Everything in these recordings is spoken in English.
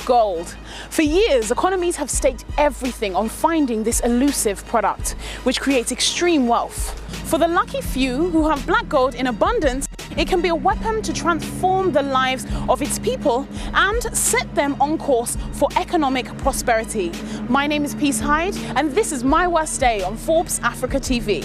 gold. For years, economies have staked everything on finding this elusive product, which creates extreme wealth. For the lucky few who have black gold in abundance, it can be a weapon to transform the lives of its people and set them on course for economic prosperity. My name is Hyde, and this is My Worst Day on Forbes Africa TV.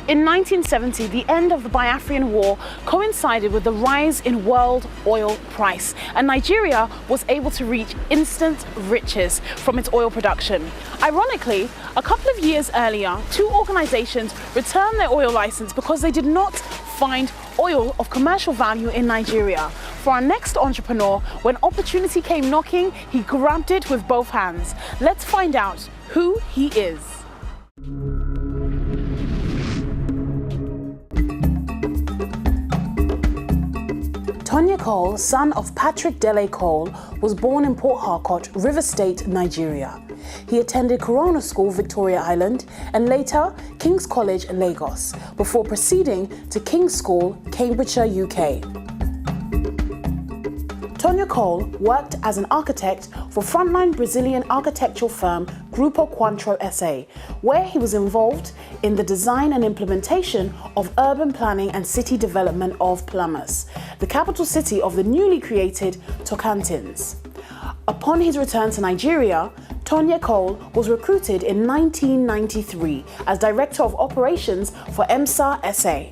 In 1970, the end of the Biafran War coincided with the rise in world oil price, and Nigeria was able to reach instant riches from its oil production. Ironically, a couple of years earlier, two organizations returned their oil license because they did not find oil of commercial value in Nigeria. For our next entrepreneur, when opportunity came knocking, he grabbed it with both hands. Let's find out who he is. Tonye Cole, son of Patrick Dele Cole, was born in Port Harcourt, River State, Nigeria. He attended Corona School, Victoria Island, and later King's College, Lagos, before proceeding to King's School, Cambridgeshire, UK. Tonye Cole worked as an architect for frontline Brazilian architectural firm Grupo Quatro SA, where he was involved in the design and implementation of urban planning and city development of Palmas, the capital city of the newly created Tocantins. Upon his return to Nigeria, Tonye Cole was recruited in 1993 as Director of Operations for EMSA SA,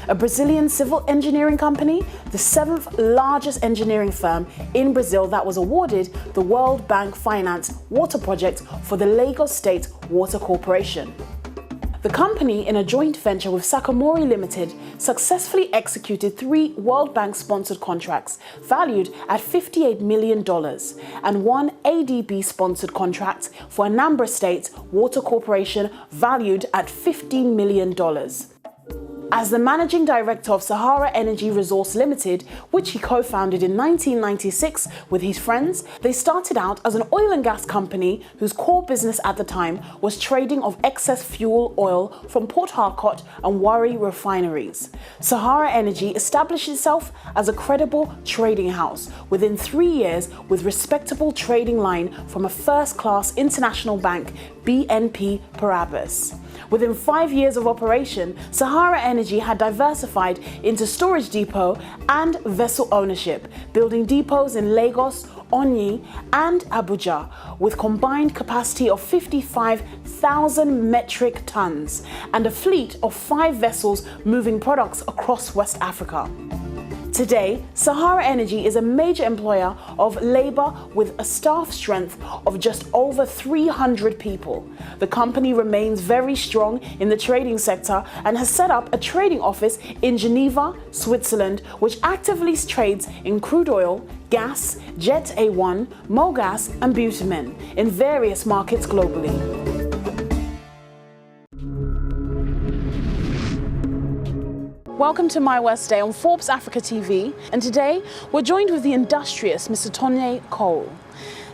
a Brazilian civil engineering company, the 7th largest engineering firm in Brazil that was awarded the World Bank financed water project for the Lagos State Water Corporation. The company, in a joint venture with Sakamori Limited, successfully executed 3 World Bank-sponsored contracts valued at $58 million and 1 ADB-sponsored contract for Anambra State Water Corporation valued at $15 million. As the managing director of Sahara Energy Resource Limited, which he co-founded in 1996 with his friends, they started out as an oil and gas company whose core business at the time was trading of excess fuel oil from Port Harcourt and Warri refineries. Sahara Energy established itself as a credible trading house within 3 years with respectable trading line from a first-class international bank, BNP Paribas. Within 5 years of operation, Sahara Energy had diversified into storage depot and vessel ownership, building depots in Lagos, Onyi, and Abuja, with combined capacity of 55,000 metric tons and a fleet of 5 vessels moving products across West Africa. Today, Sahara Energy is a major employer of labor with a staff strength of just over 300 people. The company remains very strong in the trading sector and has set up a trading office in Geneva, Switzerland, which actively trades in crude oil, gas, Jet A1, MoGas, and bitumen in various markets globally. Welcome to My Worst Day on Forbes Africa TV, and today we're joined with the industrious Mr. Tonye Cole.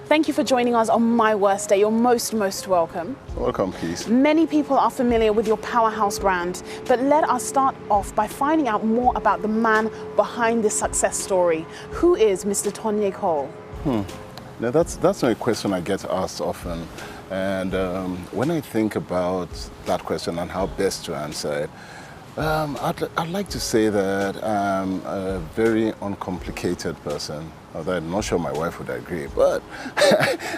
Thank you for joining us on My Worst Day. You're most welcome. Welcome, please. Many people are familiar with your powerhouse brand, but let us start off by finding out more about the man behind this success story. Who is Mr. Tonye Cole? Now that's not a question I get asked often, and when I think about that question and how best to answer it, I'd like to say that I'm a very uncomplicated person, although I'm not sure my wife would agree, but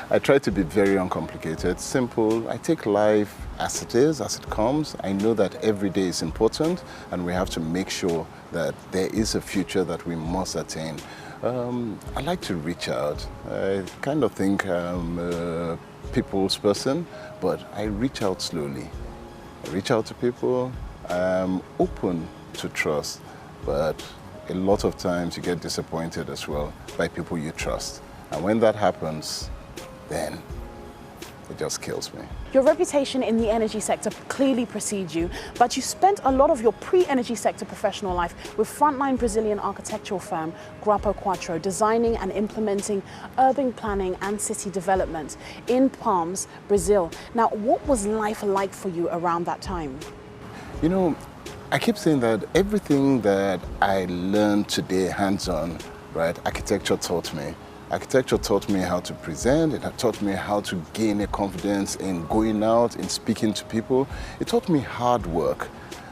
I try to be very uncomplicated, simple. I take life as it is, as it comes. I know that every day is important and we have to make sure that there is a future that we must attain. I like to reach out. I kind of think I'm a people's person, but I reach out slowly. I reach out to people. I'm open to trust, but a lot of times you get disappointed as well by people you trust. And when that happens, then it just kills me. Your reputation in the energy sector clearly precedes you, but you spent a lot of your pre-energy sector professional life with frontline Brazilian architectural firm Grupo Quatro, designing and implementing urban planning and city development in Palmas, Brazil. Now, what was life like for you around that time? You know, I keep saying that everything that I learned today hands-on, right, architecture taught me. Architecture taught me how to present, it taught me how to gain a confidence in going out, in speaking to people. It taught me hard work.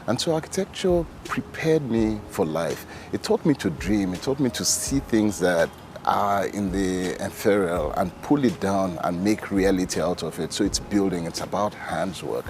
And so architecture prepared me for life. It taught me to dream, it taught me to see things that are in the ethereal and pull it down and make reality out of it. So it's building, it's about hands work.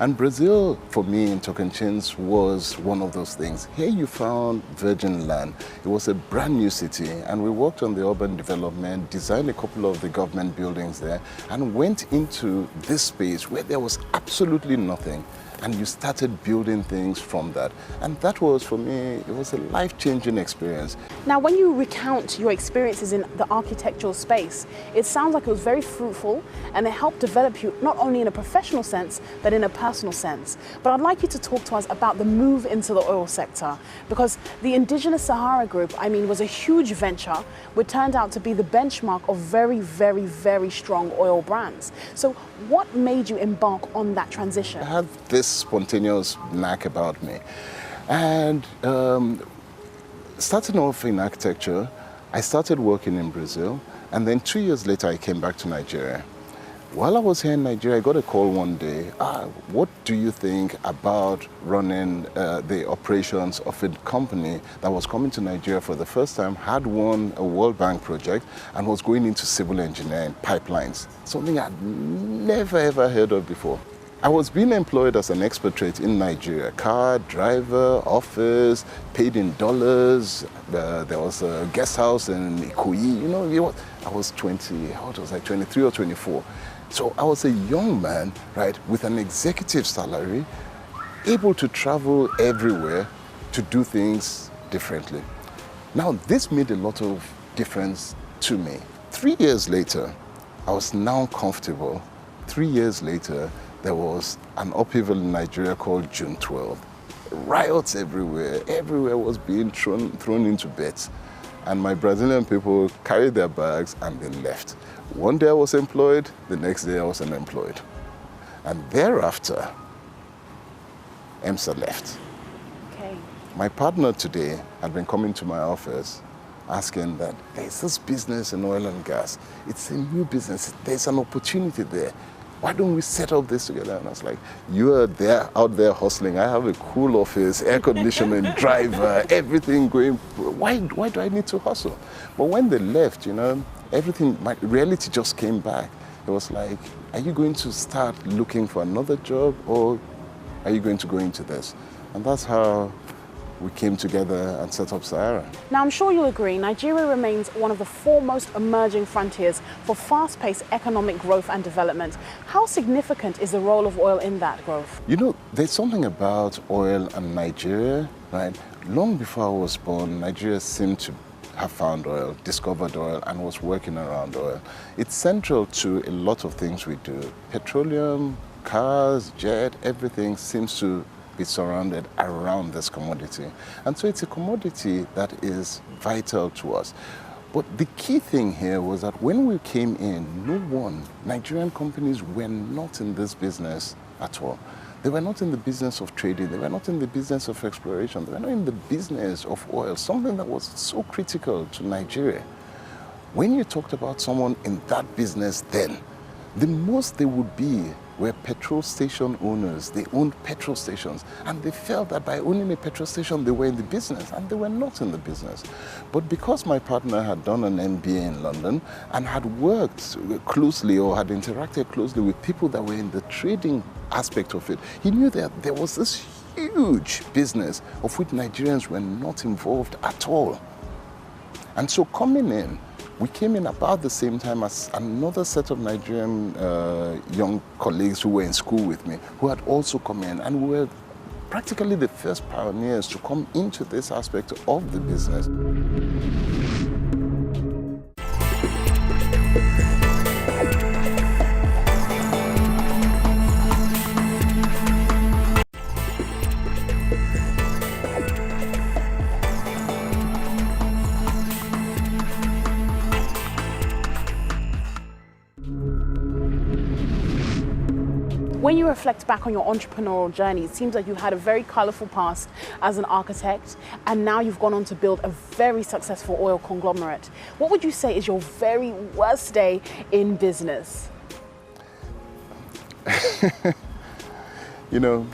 And Brazil, for me, in Tocantins, was one of those things. Here you found virgin land. It was a brand new city, and we worked on the urban development, designed a couple of the government buildings there, and went into this space where there was absolutely nothing. And you started building things from that. And that was, for me, it was a life-changing experience. Now, when you recount your experiences in the architectural space, it sounds like it was very fruitful and it helped develop you not only in a professional sense, but in a personal sense. But I'd like you to talk to us about the move into the oil sector, because the indigenous Sahara Group, was a huge venture, which turned out to be the benchmark of very, very, very strong oil brands. So what made you embark on that transition? I had this spontaneous knack about me. And starting off in architecture, I started working in Brazil, and then 2 years later I came back to Nigeria. While I was here in Nigeria, I got a call one day, what do you think about running the operations of a company that was coming to Nigeria for the first time, had won a World Bank project, and was going into civil engineering, pipelines, something I'd never ever heard of before. I was being employed as an expatriate in Nigeria, car, driver, office, paid in dollars. There was a guest house in Ikoyi. I was 23 or 24. So I was a young man, right, with an executive salary, able to travel everywhere to do things differently. Now, this made a lot of difference to me. 3 years later, I was now comfortable. 3 years later, there was an upheaval in Nigeria called June 12th. Riots everywhere. Everywhere was being thrown into beds. And my Brazilian people carried their bags and they left. One day I was employed, the next day I was unemployed. And thereafter, EMSA left. Okay. My partner today had been coming to my office asking that there's this business in oil and gas. It's a new business. There's an opportunity there. Why don't we set up this together? And I was like, you are there, out there hustling. I have a cool office, air conditioning, driver, everything going. Why do I need to hustle? But when they left, everything, my reality just came back. It was like, are you going to start looking for another job, or are you going to go into this? And that's how we came together and set up Sahara. Now, I'm sure you'll agree, Nigeria remains one of the foremost emerging frontiers for fast-paced economic growth and development. How significant is the role of oil in that growth? There's something about oil and Nigeria, right? Long before I was born, Nigeria seemed to have found oil, discovered oil, and was working around oil. It's central to a lot of things we do. Petroleum, cars, jet, everything seems to be surrounded around this commodity. And so it's a commodity that is vital to us. But the key thing here was that when we came in, Nigerian companies were not in this business at all. They were not in the business of trading. They were not in the business of exploration. They were not in the business of oil, something that was so critical to Nigeria. When you talked about someone in that business then, the most they would be were petrol station owners. They owned petrol stations, and they felt that by owning a petrol station, they were in the business, and they were not in the business. But because my partner had done an MBA in London and had worked closely or had interacted closely with people that were in the trading aspect of it, he knew that there was this huge business of which Nigerians were not involved at all. And so coming in, we came in about the same time as another set of Nigerian young colleagues who were in school with me, who had also come in, and we were practically the first pioneers to come into this aspect of the business. When you reflect back on your entrepreneurial journey, it seems like you had a very colorful past as an architect, and now you've gone on to build a very successful oil conglomerate. What would you say is your very worst day in business? You know,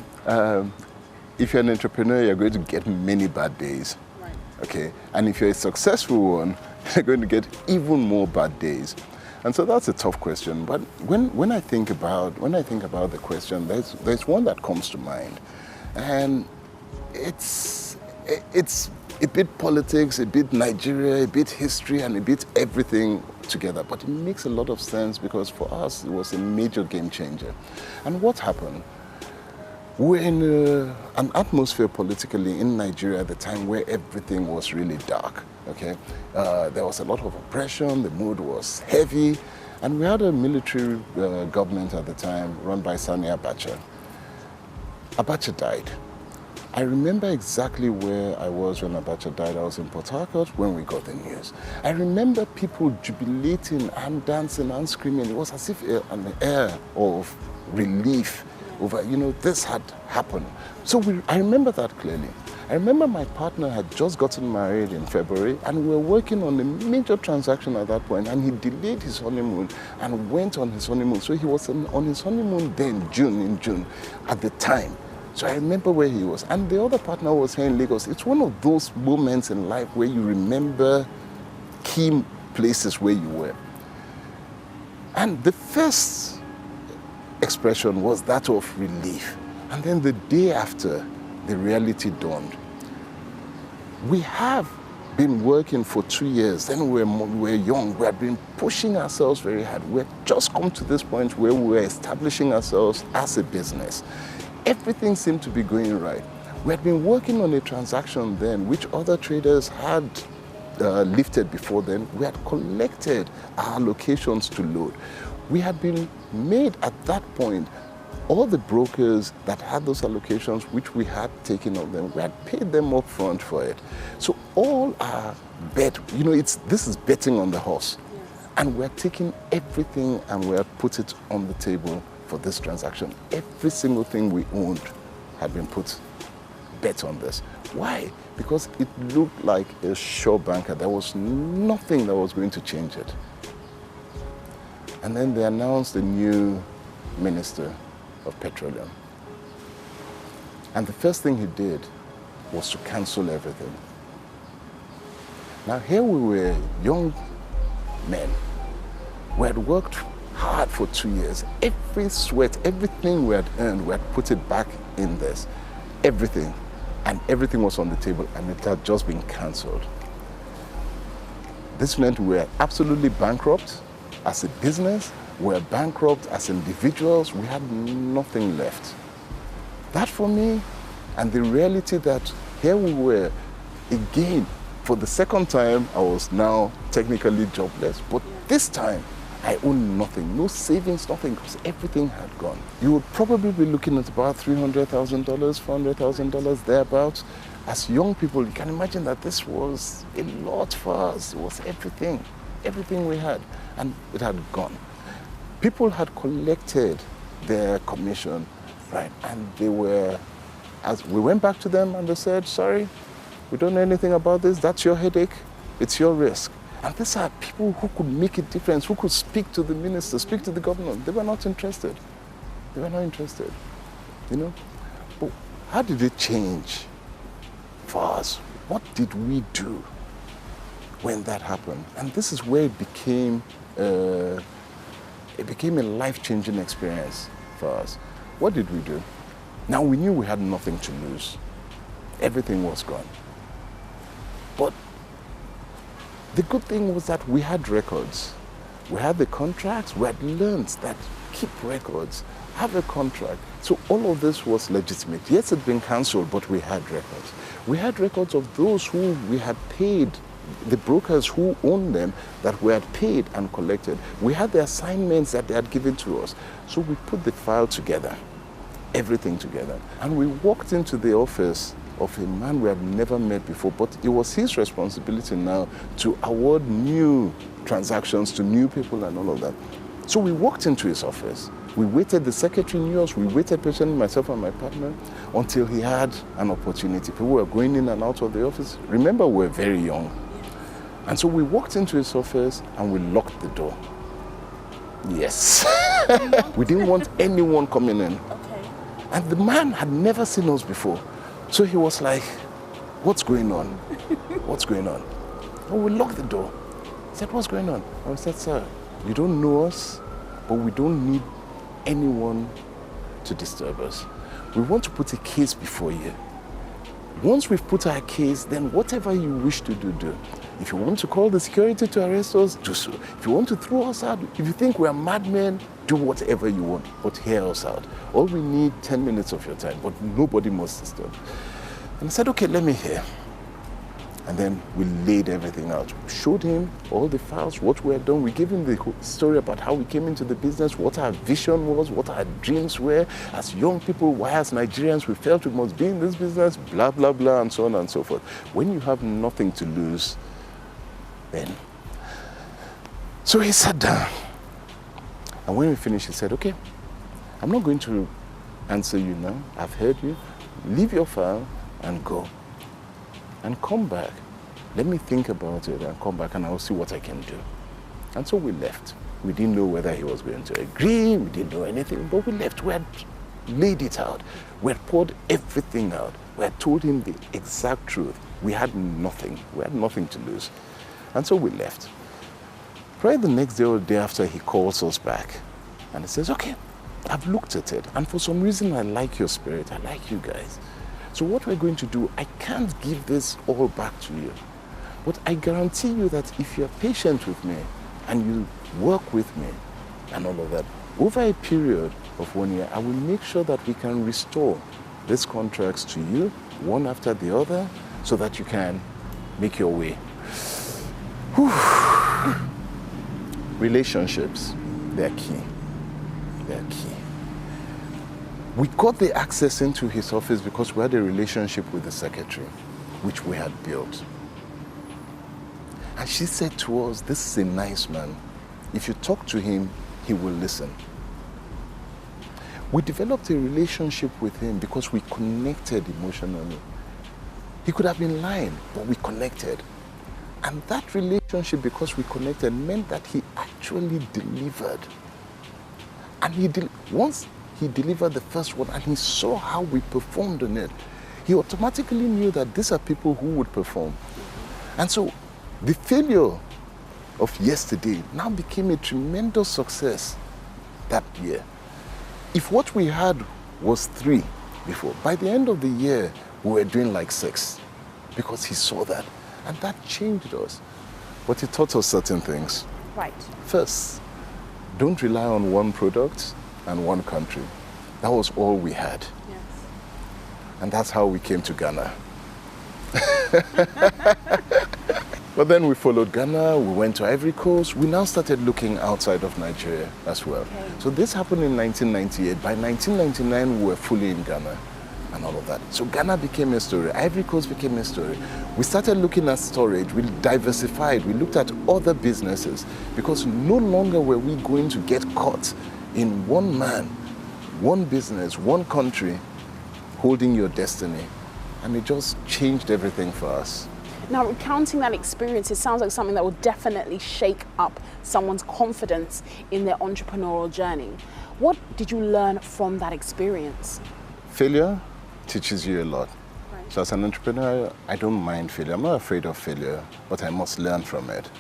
if you're an entrepreneur, you're going to get many bad days. Right. Okay, and if you're a successful one, you're going to get even more bad days. And so that's a tough question. But when I think about the question, there's one that comes to mind, and it's a bit politics, a bit Nigeria, a bit history, and a bit everything together. But it makes a lot of sense because for us it was a major game changer. And what happened? We're in an atmosphere politically in Nigeria at the time where everything was really dark, okay? There was a lot of oppression, the mood was heavy, and we had a military government at the time run by Sani Abacha. Abacha died. I remember exactly where I was when Abacha died. I was in Port Harcourt when we got the news. I remember people jubilating and dancing and screaming. It was as if an air of relief over, you know, this had happened. So I remember that clearly. I remember my partner had just gotten married in February, and we were working on a major transaction at that point, and he delayed his honeymoon and went on his honeymoon. So he was on his honeymoon then, in June, at the time. So I remember where he was. And the other partner was here in Lagos. It's one of those moments in life where you remember key places where you were. And the first expression was that of relief. And then the day after, the reality dawned. We have been working for 2 years. Then we were young. We had been pushing ourselves very hard. We had just come to this point where we were establishing ourselves as a business. Everything seemed to be going right. We had been working on a transaction then, which other traders had lifted before then. We had collected our allocations to load. We had been made at that point, all the brokers that had those allocations, which we had taken on them, we had paid them up front for it. So all our bet, you know, this is betting on the horse. Yes. And we're taking everything and we're put it on the table for this transaction. Every single thing we owned had been put bet on this. Why? Because it looked like a sure banker. There was nothing that was going to change it. And then they announced a new minister of petroleum. And the first thing he did was to cancel everything. Now here we were, young men. We had worked hard for 2 years. Every sweat, everything we had earned, we had put it back in this. Everything. And everything was on the table, and it had just been cancelled. This meant we were absolutely bankrupt as a business. We were bankrupt as individuals. We had nothing left. That for me, and the reality that here we were, again, for the second time, I was now technically jobless, but this time, I owned nothing, no savings, nothing, because everything had gone. You would probably be looking at about $300,000, $400,000 thereabouts. As young people, you can imagine that this was a lot for us. It was everything we had, and it had gone. People had collected their commission, right? And they were, as we went back to them and they said, sorry, we don't know anything about this. That's your headache. It's your risk. And these are people who could make a difference, who could speak to the minister, speak to the governor. They were not interested. They were not interested, you know? But how did it change for us? What did we do when that happened? And this is where it became a life-changing experience for us. What did we do? Now we knew we had nothing to lose. Everything was gone. But the good thing was that we had records. We had the contracts. We had learned that keep records, have a contract. So all of this was legitimate. Yes, it had been cancelled, but we had records. We had records of those who we had paid, the brokers who owned them, that we had paid and collected. We had the assignments that they had given to us. So we put the file together, everything together. And we walked into the office of a man we had never met before, but it was his responsibility now to award new transactions to new people and all of that. So we walked into his office We waited, the secretary knew us, we waited patiently, myself and my partner, until he had an opportunity. People were going in and out of the office. Remember, we were very young. And so we walked into his office and we locked the door. Yes. We didn't want anyone coming in. Okay. And the man had never seen us before. So he was like, what's going on? What's going on? And we locked the door. He said, what's going on? And we said, sir, you don't know us, but we don't need anyone to disturb us. We want to put a case before you. Once we've put our case, then whatever you wish to do, do. If you want to call the security to arrest us, do so. If you want to throw us out, if you think we're madmen, do whatever you want, but hear us out. All we need 10 minutes of your time, but nobody must disturb. And I said, okay, let me hear. And then we laid everything out. We showed him all the files, what we had done. We gave him the whole story about how we came into the business, what our vision was, what our dreams were. As young people, why as Nigerians we felt we must be in this business, blah, blah, blah, and so on and so forth. When you have nothing to lose, then. So he sat down. And when we finished, he said, okay, I'm not going to answer you now. I've heard you. Leave your file and go. And come back. Let me think about it and come back and I'll see what I can do. And so we left. We didn't know whether he was going to agree. We didn't know anything, but we left. We had laid it out. We had poured everything out. We had told him the exact truth. We had nothing. We had nothing to lose. And so we left. Probably the next day or the day after, he calls us back. And he says, okay, I've looked at it. And for some reason, I like your spirit. I like you guys. So what we're going to do, I can't give this all back to you. But I guarantee you that if you're patient with me and you work with me and all of that, over a period of 1 year, I will make sure that we can restore these contracts to you, one after the other, so that you can make your way. Whew. Relationships, they're key. They're key. We got the access into his office because we had a relationship with the secretary, which we had built. And she said to us, this is a nice man. If you talk to him, he will listen. We developed a relationship with him because we connected emotionally. He could have been lying, but we connected. And that relationship, because we connected, meant that he actually delivered. And once he delivered the first one and he saw how we performed on it, he automatically knew that these are people who would perform. And so the failure of yesterday now became a tremendous success that year. If what we had was 3 before, by the end of the year, we were doing like 6 because he saw that. And that changed us. But he taught us certain things. Right. First, don't rely on one product and one country. That was all we had. Yes. And that's how we came to Ghana. But then we followed Ghana, we went to Ivory Coast. We now started looking outside of Nigeria as well. Okay. So this happened in 1998. By 1999, we were fully in Ghana and all of that. So Ghana became a story. Ivory Coast became a story. We started looking at storage. We diversified. We looked at other businesses because no longer were we going to get caught in one man, one business, one country holding your destiny. And it just changed everything for us. Now, recounting that experience, it sounds like something that will definitely shake up someone's confidence in their entrepreneurial journey. What did you learn from that experience? Failure teaches you a lot. Right. So as an entrepreneur, I don't mind failure. I'm not afraid of failure, but I must learn from it.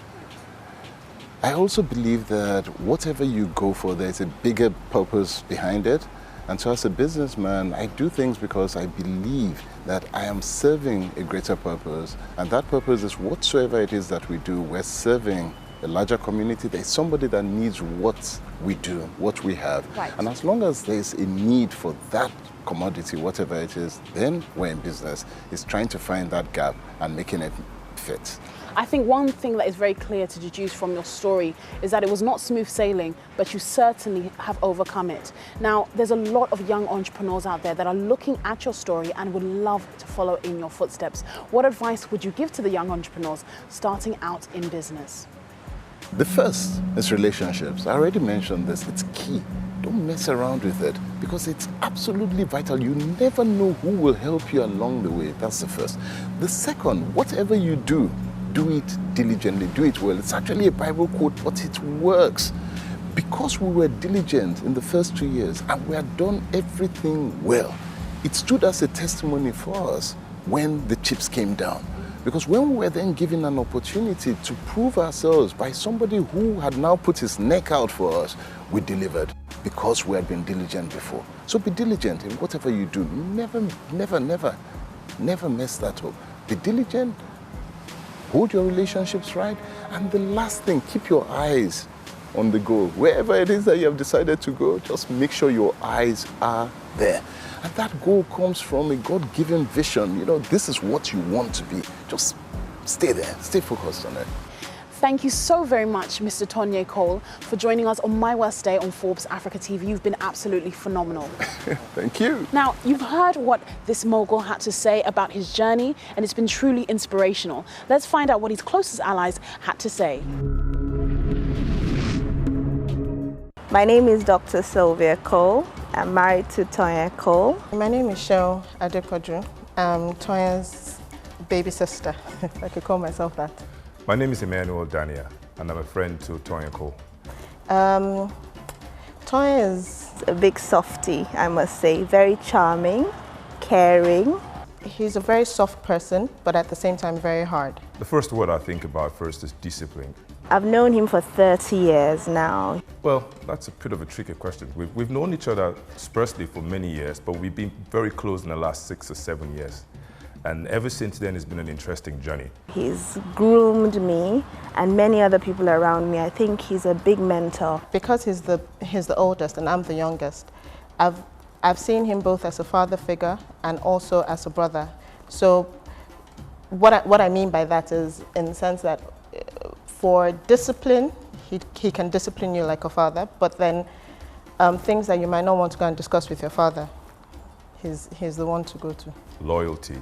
I also believe that whatever you go for, there's a bigger purpose behind it. And so as a businessman, I do things because I believe that I am serving a greater purpose. And that purpose is whatsoever it is that we do, we're serving a larger community. There's somebody that needs what we do, what we have. Right. And as long as there's a need for that commodity, whatever it is, then we're in business. It's trying to find that gap and making it fit. I think one thing that is very clear to deduce from your story is that it was not smooth sailing, but you certainly have overcome it. Now, there's a lot of young entrepreneurs out there that are looking at your story and would love to follow in your footsteps. What advice would you give to the young entrepreneurs starting out in business? The first is relationships. I already mentioned this. It's key. don't mess around with it because it's absolutely vital. You never know who will help you along the way. That's the first. The second, whatever you do, do it diligently, do it well. It's actually a Bible quote, but it works. Because we were diligent in the first 2 years and we had done everything well, it stood as a testimony for us when the chips came down. Because when we were then given an opportunity to prove ourselves by somebody who had now put his neck out for us, we delivered because we had been diligent before. So be diligent in whatever you do. Never mess that up. Be diligent, hold your relationships right, and the last thing, keep your eyes on the goal. Wherever it is that you have decided to go, just make sure your eyes are there. And that goal comes from a God-given vision. You know, this is what you want to be. Just stay there, stay focused on it. Thank you so very much, Mr. Tonye Cole, for joining us on My Worst Day on Forbes Africa TV. You've been absolutely phenomenal. Thank you. Now, you've heard what this mogul had to say about his journey, and it's been truly inspirational. Let's find out what his closest allies had to say. My name is Dr. Sylvia Cole. I'm married to Tonye Cole. My name is Cheryl Adepoju. I'm Tonye's baby sister, if I could call myself that. My name is Emmanuel Dania, and I'm a friend to Tonye Cole. Tonye is a big softie, I must say. Very charming, caring. He's a very soft person, but at the same time very hard. The first word I think about first is discipline. I've known him for 30 years now. Well, that's a bit of a tricky question. We've known each other dispersely for many years, but we've been very close in the last 6 or 7 years. And ever since then, it's been an interesting journey. He's groomed me and many other people around me. I think he's a big mentor. Because he's the oldest and I'm the youngest, I've seen him both as a father figure and also as a brother. So what I mean by that is in the sense that for discipline, he can discipline you like a father, but then things that you might not want to go and discuss with your father, he's the one to go to. Loyalty,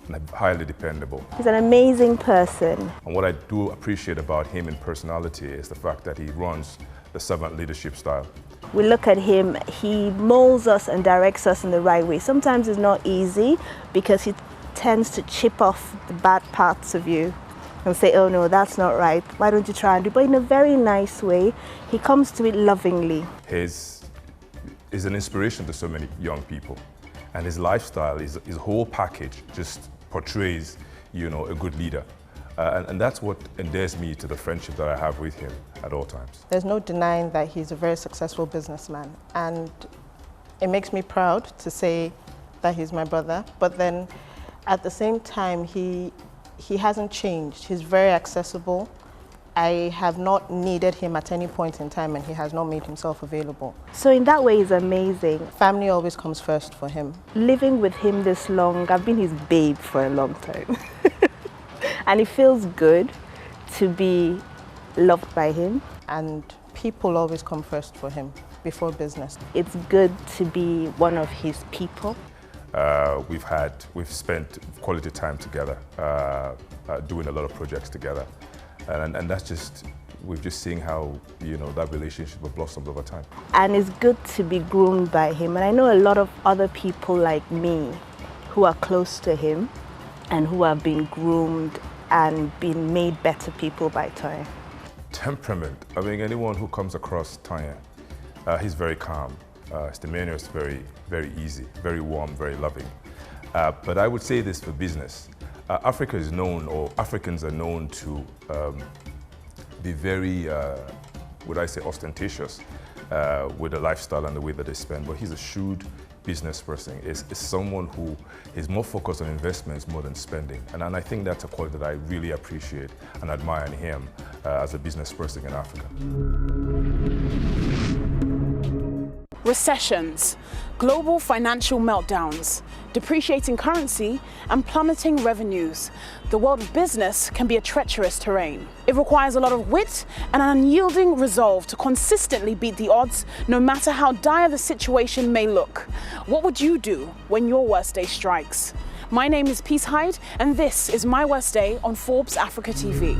and highly dependable. He's an amazing person. And what I do appreciate about him in personality is the fact that he runs the servant leadership style. We look at him, he molds us and directs us in the right way. Sometimes it's not easy because he tends to chip off the bad parts of you and say, oh no, that's not right. Why don't you try and do it? But in a very nice way, he comes to it lovingly. He's an inspiration to so many young people. And his lifestyle, his whole package just portrays, you know, a good leader. And that's what endears me to the friendship that I have with him at all times. There's no denying that he's a very successful businessman. And it makes me proud to say that he's my brother. But then at the same time, he hasn't changed. He's very accessible. I have not needed him at any point in time and he has not made himself available. So in that way, he's amazing. Family always comes first for him. Living with him this long, I've been his babe for a long time. And it feels good to be loved by him. And people always come first for him before business. It's good to be one of his people. We've spent quality time together, doing a lot of projects together. And that's just, we've just seen how, you know, that relationship will blossom over time. And it's good to be groomed by him. And I know a lot of other people like me who are close to him and who have been groomed and been made better people by Tonye. Temperament. I mean, anyone who comes across Tonye, he's very calm. His demeanor is very, very easy, very warm, very loving. But I would say this for business. Africa is known, or Africans are known to be very, would I say, ostentatious with the lifestyle and the way that they spend. But he's a shrewd business person. Is someone who is more focused on investments more than spending. And I think that's a quality that I really appreciate and admire in him as a business person in Africa. Recessions, global financial meltdowns, depreciating currency, and plummeting revenues. The world of business can be a treacherous terrain. It requires a lot of wit and an unyielding resolve to consistently beat the odds, no matter how dire the situation may look. What would you do when your worst day strikes? My name is Hyde, and this is My Worst Day on Forbes Africa TV.